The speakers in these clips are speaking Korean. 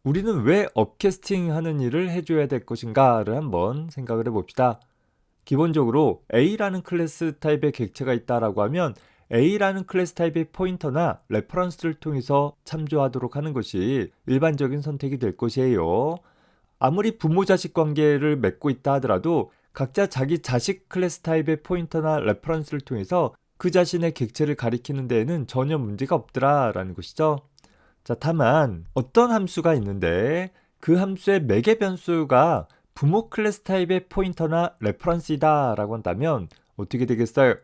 우리는 왜 업캐스팅 하는 일을 해줘야 될 것인가를 한번 생각을 해봅시다. 기본적으로 A라는 클래스 타입의 객체가 있다라고 하면 A라는 클래스 타입의 포인터나 레퍼런스를 통해서 참조하도록 하는 것이 일반적인 선택이 될 것이에요. 아무리 부모-자식 관계를 맺고 있다 하더라도 각자 자기 자식 클래스 타입의 포인터나 레퍼런스를 통해서 그 자신의 객체를 가리키는 데에는 전혀 문제가 없더라라는 것이죠. 자, 다만 어떤 함수가 있는데 그 함수의 매개 변수가 부모 클래스 타입의 포인터나 레퍼런스이다 라고 한다면 어떻게 되겠어요?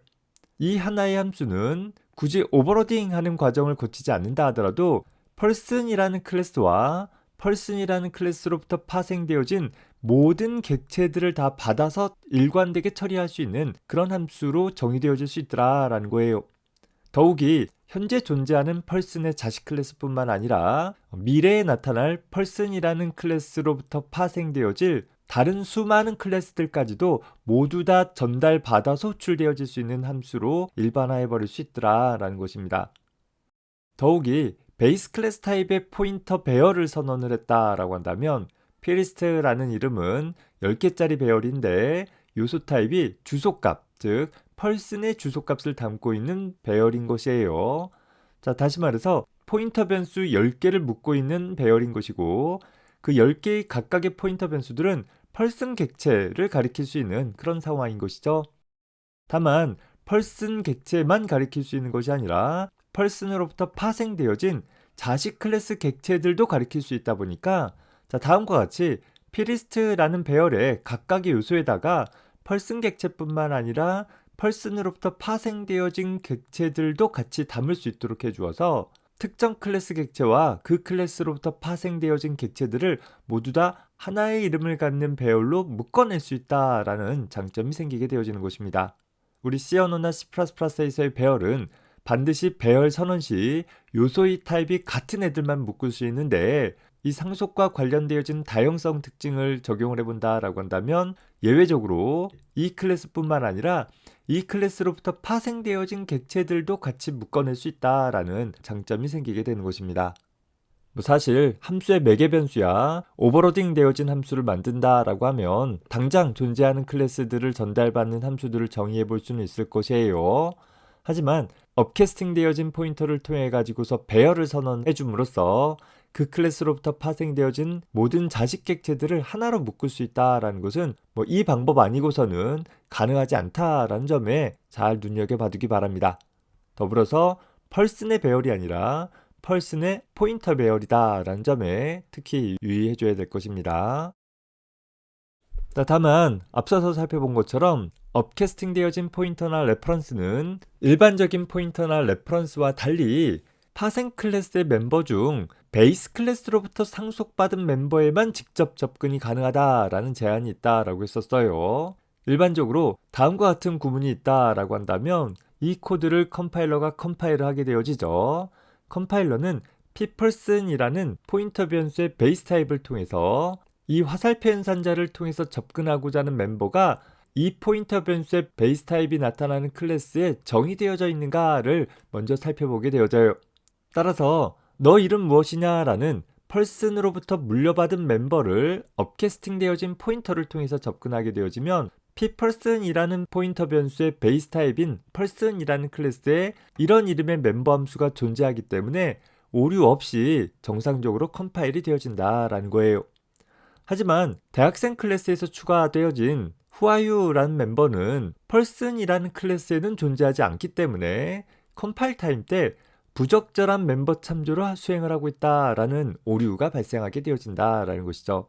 이 하나의 함수는 굳이 오버로딩 하는 과정을 거치지 않는다 하더라도 person이라는 클래스와 person이라는 클래스로부터 파생되어진 모든 객체들을 다 받아서 일관되게 처리할 수 있는 그런 함수로 정의되어질 수 있더라라는 거예요. 더욱이 현재 존재하는 person의 자식 클래스뿐만 아니라 미래에 나타날 person이라는 클래스로부터 파생되어질 다른 수많은 클래스들까지도 모두 다 전달받아서 호출되어질 수 있는 함수로 일반화해 버릴 수 있더라라는 것입니다. 더욱이 베이스 클래스 타입의 포인터 배열을 선언을 했다라고 한다면 피리스트라는 이름은 10개짜리 배열인데 요소 타입이 주소값, 즉 person의 주소값을 담고 있는 배열인 것이에요. 자, 다시 말해서 포인터 변수 10개를 묶고 있는 배열인 것이고 그 10개의 각각의 포인터 변수들은 person 객체를 가리킬 수 있는 그런 상황인 것이죠. 다만 person 객체만 가리킬 수 있는 것이 아니라 person으로부터 파생되어진 자식 클래스 객체들도 가리킬 수 있다 보니까 자, 다음과 같이 피리스트라는 배열의 각각의 요소에다가 person 객체뿐만 아니라 person으로부터 파생되어진 객체들도 같이 담을 수 있도록 해주어서 특정 클래스 객체와 그 클래스로부터 파생되어진 객체들을 모두 다 하나의 이름을 갖는 배열로 묶어낼 수 있다라는 장점이 생기게 되어지는 것입니다. 우리 C 언어나 C++에서의 배열은 반드시 배열 선언 시 요소의 타입이 같은 애들만 묶을 수 있는데 이 상속과 관련되어진 다형성 특징을 적용을 해본다라고 한다면 예외적으로 이 클래스뿐만 아니라 이 클래스로부터 파생되어진 객체들도 같이 묶어낼 수 있다라는 장점이 생기게 되는 것입니다. 사실 함수의 매개 변수야 오버로딩 되어진 함수를 만든다라고 하면 당장 존재하는 클래스들을 전달받는 함수들을 정의해 볼 수는 있을 것이에요. 하지만 업캐스팅 되어진 포인터를 통해 가지고서 배열을 선언해 줌으로써 그 클래스로부터 파생되어진 모든 자식 객체들을 하나로 묶을 수 있다라는 것은 이 방법 아니고서는 가능하지 않다라는 점에 잘 눈여겨봐 두기 바랍니다. 더불어서 person의 배열이 아니라 person의 포인터 배열이다 라는 점에 특히 유의해 줘야 될 것입니다. 다만 앞서서 살펴본 것처럼 업캐스팅 되어진 포인터나 레퍼런스는 일반적인 포인터나 레퍼런스와 달리 파생 클래스의 멤버 중 베이스 클래스로부터 상속받은 멤버에만 직접 접근이 가능하다라는 제한이 있다라고 했었어요. 일반적으로 다음과 같은 구문이 있다라고 한다면 이 코드를 컴파일러가 컴파일을 하게 되어지죠. 컴파일러는 pperson이라는 포인터 변수의 베이스 타입을 통해서 이 화살표 연산자를 통해서 접근하고자 하는 멤버가 이 포인터 변수의 베이스 타입이 나타나는 클래스에 정의되어져 있는가를 먼저 살펴보게 되어져요. 따라서 너 이름 무엇이냐 라는 person으로부터 물려받은 멤버를 업캐스팅 되어진 포인터를 통해서 접근하게 되어지면 pperson이라는 포인터 변수의 베이스 타입인 person이라는 클래스에 이런 이름의 멤버 함수가 존재하기 때문에 오류 없이 정상적으로 컴파일이 되어진다라는 거예요. 하지만 대학생 클래스에서 추가되어진 whoare유라는 멤버는 person이라는 클래스에는 존재하지 않기 때문에 컴파일 타임 때 부적절한 멤버 참조를 수행을 하고 있다라는 오류가 발생하게 되어진다라는 것이죠.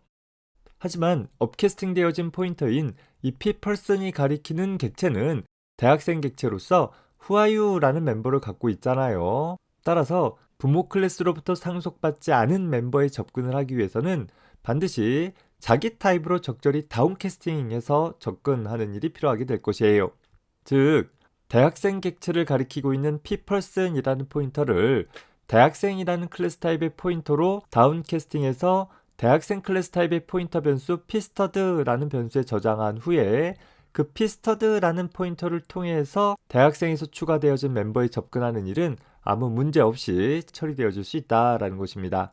하지만 업캐스팅 되어진 포인터인 이 pperson이 가리키는 객체는 대학생 객체로서 whoare유라는 멤버를 갖고 있잖아요. 따라서 부모 클래스로부터 상속받지 않은 멤버에 접근을 하기 위해서는 반드시 자기 타입으로 적절히 다운캐스팅해서 접근하는 일이 필요하게 될 것이에요. 즉 대학생 객체를 가리키고 있는 pperson이라는 포인터를 대학생이라는 클래스 타입의 포인터로 다운캐스팅해서 대학생 클래스 타입의 포인터 변수 pstud라는 변수에 저장한 후에 그 pstud라는 포인터를 통해서 대학생에서 추가되어진 멤버에 접근하는 일은 아무 문제 없이 처리되어질 수 있다라는 것입니다.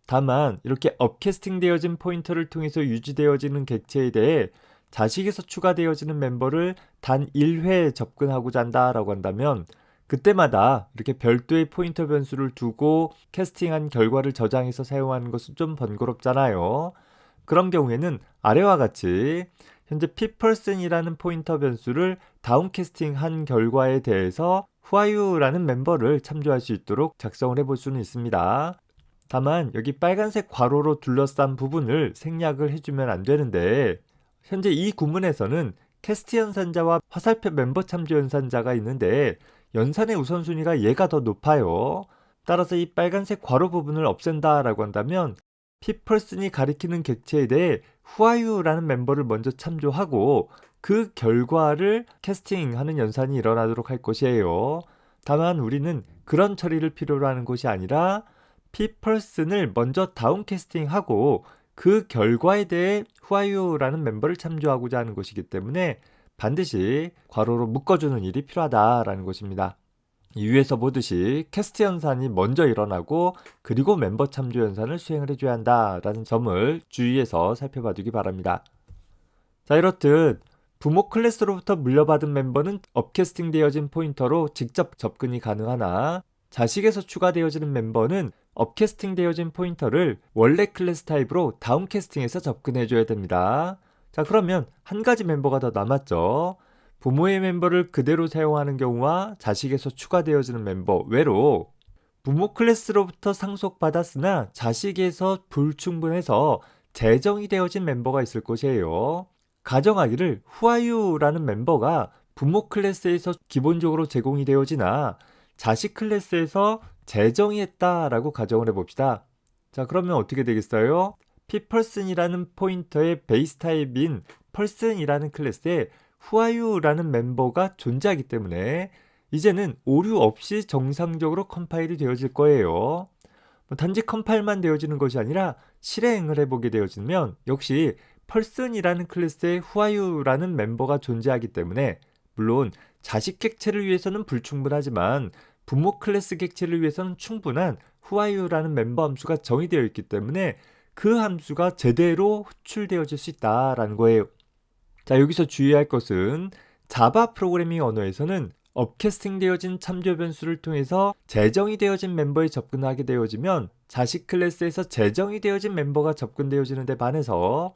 다만 이렇게 업캐스팅 되어진 포인터를 통해서 유지되어지는 객체에 대해 자식에서 추가되어지는 멤버를 단 1회 접근하고자 한다라고 한다면 그때마다 이렇게 별도의 포인터 변수를 두고 캐스팅한 결과를 저장해서 사용하는 것은 좀 번거롭잖아요. 그런 경우에는 아래와 같이 현재 pperson이라는 포인터 변수를 다운캐스팅한 결과에 대해서 whoare유라는 멤버를 참조할 수 있도록 작성을 해볼 수는 있습니다. 다만 여기 빨간색 괄호로 둘러싼 부분을 생략을 해주면 안 되는데 현재 이 구문에서는 캐스트 연산자와 화살표 멤버 참조 연산자가 있는데 연산의 우선순위가 얘가 더 높아요. 따라서 이 빨간색 괄호 부분을 없앤다 라고 한다면 pperson이 가리키는 객체에 대해 whoare유라는 멤버를 먼저 참조하고 그 결과를 캐스팅하는 연산이 일어나도록 할 것이에요. 다만 우리는 그런 처리를 필요로 하는 것이 아니라 pperson을 먼저 다운캐스팅하고 그 결과에 대해 whoare유라는 멤버를 참조하고자 하는 것이기 때문에 반드시 괄호로 묶어주는 일이 필요하다라는 것입니다. 이 위에서 보듯이 캐스트 연산이 먼저 일어나고 그리고 멤버 참조 연산을 수행을 해줘야 한다라는 점을 주의해서 살펴봐 두기 바랍니다. 자, 이렇듯 부모 클래스로부터 물려받은 멤버는 업캐스팅 되어진 포인터로 직접 접근이 가능하나 자식에서 추가되어지는 멤버는 업캐스팅 되어진 포인터를 원래 클래스 타입으로 다운캐스팅해서 접근해줘야 됩니다. 자, 그러면 한 가지 멤버가 더 남았죠. 부모의 멤버를 그대로 사용하는 경우와 자식에서 추가되어지는 member 외로 부모 클래스로부터 상속받았으나 자식에서 불충분해서 재정이 되어진 멤버가 있을 것이에요. 가정하기를 whoare유라는 멤버가 부모 클래스에서 기본적으로 제공이 되어지나 자식 클래스에서 재정이 했다라고 가정을 해봅시다. 자, 그러면 어떻게 되겠어요? pperson이라는 포인터의 베이스 타입인 person이라는 클래스에 whoare유라는 멤버가 존재하기 때문에 이제는 오류 없이 정상적으로 컴파일이 되어질 거예요. 단지 컴파일만 되어지는 것이 아니라 실행을 해보게 되어지면 역시 person이라는 클래스에 whoare유라는 멤버가 존재하기 때문에 물론 자식 객체를 위해서는 불충분하지만 부모 클래스 객체를 위해서는 충분한 whoare유라는 멤버 함수가 정의되어 있기 때문에 그 함수가 제대로 호출되어질 수 있다라는 거예요. 자, 여기서 주의할 것은 자바 프로그래밍 언어에서는 업캐스팅 되어진 참조 변수를 통해서 재정이 되어진 멤버에 접근하게 되어지면 자식 클래스에서 재정이 되어진 멤버가 접근되어지는 데 반해서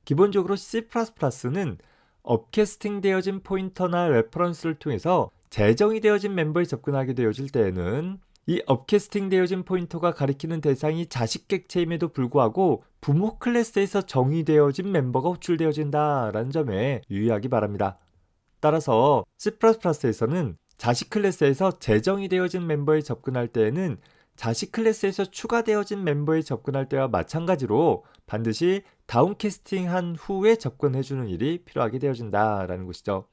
기본적으로 C++는 업캐스팅 되어진 포인터나 레퍼런스를 통해서 재정이 되어진 멤버에 접근하게 되어질 때에는 이 업캐스팅 되어진 포인터가 가리키는 대상이 자식 객체임에도 불구하고 부모 클래스에서 정의되어진 멤버가 호출되어진다라는 점에 유의하기 바랍니다. 따라서 C++에서는 자식 클래스에서 재정이 되어진 멤버에 접근할 때에는 자식 클래스에서 추가되어진 멤버에 접근할 때와 마찬가지로 반드시 다운캐스팅한 후에 접근해주는 일이 필요하게 되어진다라는 것이죠.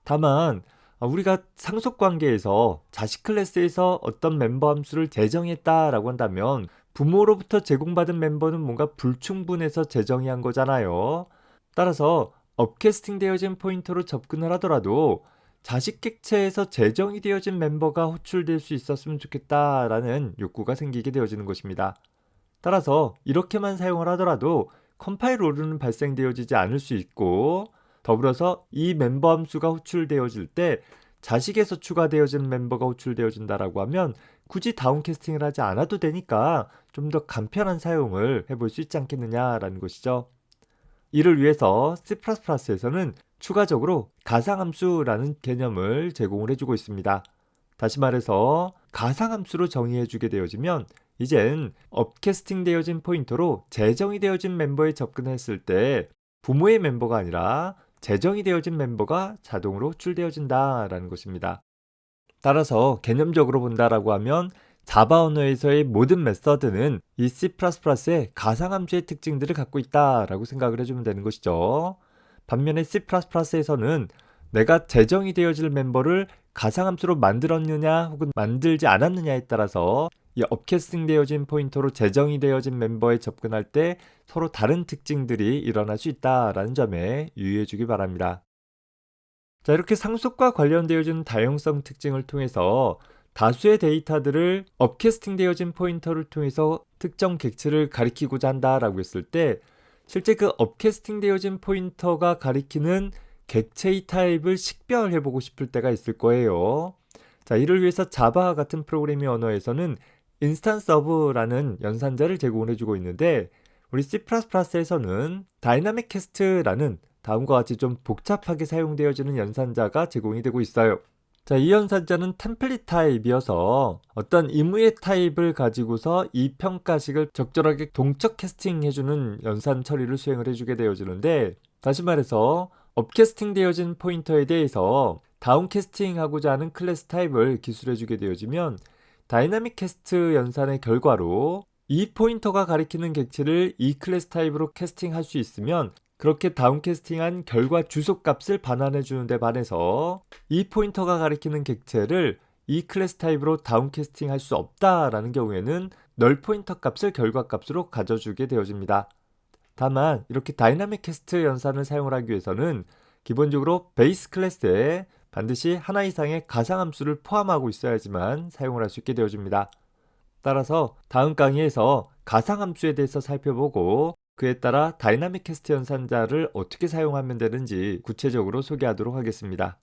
다만 우리가 상속관계에서 자식 클래스에서 어떤 멤버 함수를 재정했다라고 한다면 부모로부터 제공받은 멤버는 뭔가 불충분해서 재정이 한 거잖아요. 따라서 업캐스팅 되어진 포인터로 접근을 하더라도 자식 객체에서 재정이 되어진 멤버가 호출될 수 있었으면 좋겠다라는 욕구가 생기게 되어지는 것입니다. 따라서 이렇게만 사용을 하더라도 컴파일 오류는 발생되어지지 않을 수 있고 더불어서 이 멤버 함수가 호출되어질 때 자식에서 추가되어진 멤버가 호출되어진다라고 하면 굳이 다운캐스팅을 하지 않아도 되니까 좀 더 간편한 사용을 해볼 수 있지 않겠느냐라는 것이죠. 이를 위해서 C++에서는 추가적으로 가상함수라는 개념을 제공을 해주고 있습니다. 다시 말해서 가상함수로 정의해주게 되어지면 이젠 업캐스팅 되어진 포인터로 재정이 되어진 멤버에 접근했을 때 부모의 멤버가 아니라 재정이 되어진 멤버가 자동으로 호출되어진다라는 것입니다. 따라서 개념적으로 본다라고 하면 자바 언어에서의 모든 메서드는 이 C++의 가상함수의 특징들을 갖고 있다라고 생각을 해주면 되는 것이죠. 반면에 C++에서는 내가 재정이 되어질 멤버를 가상함수로 만들었느냐 혹은 만들지 않았느냐에 따라서 이 업캐스팅 되어진 포인터로 재정이 되어진 멤버에 접근할 때 서로 다른 특징들이 일어날 수 있다라는 점에 유의해 주기 바랍니다. 자, 이렇게 상속과 관련되어진 다양성 특징을 통해서 다수의 데이터들을 업캐스팅 되어진 포인터를 통해서 특정 객체를 가리키고자 한다라고 했을 때 실제 그 업캐스팅 되어진 포인터가 가리키는 객체의 타입을 식별해보고 싶을 때가 있을 거예요. 자, 이를 위해서 자바와 같은 프로그래밍 언어에서는 인스턴스 오브라는 연산자를 제공을 해주고 있는데 우리 C++에서는 다이나믹 캐스트라는 다음과 같이 좀 복잡하게 사용되어지는 연산자가 제공이 되고 있어요. 자, 이 연산자는 템플릿 타입이어서 어떤 임의의 타입을 가지고서 이 평가식을 적절하게 동적 캐스팅해주는 연산 처리를 수행을 해주게 되어지는데, 다시 말해서 업캐스팅 되어진 포인터에 대해서 다운 캐스팅하고자 하는 클래스 타입을 기술해주게 되어지면 다이나믹 캐스트 연산의 결과로 이 포인터가 가리키는 객체를 이 클래스 타입으로 캐스팅할 수 있으면 그렇게 다운캐스팅한 결과 주소값을 반환해 주는데 반해서 이 포인터가 가리키는 객체를 이 클래스 타입으로 다운캐스팅할 수 없다라는 경우에는 널 포인터 값을 결과값으로 가져주게 되어집니다. 다만 이렇게 다이나믹 캐스트 연산을 사용을 하기 위해서는 기본적으로 베이스 클래스에 반드시 하나 이상의 가상함수를 포함하고 있어야지만 사용을 할 수 있게 되어집니다. 따라서 다음 강의에서 가상함수에 대해서 살펴보고 그에 따라 다이나믹 캐스트 연산자를 어떻게 사용하면 되는지 구체적으로 소개하도록 하겠습니다.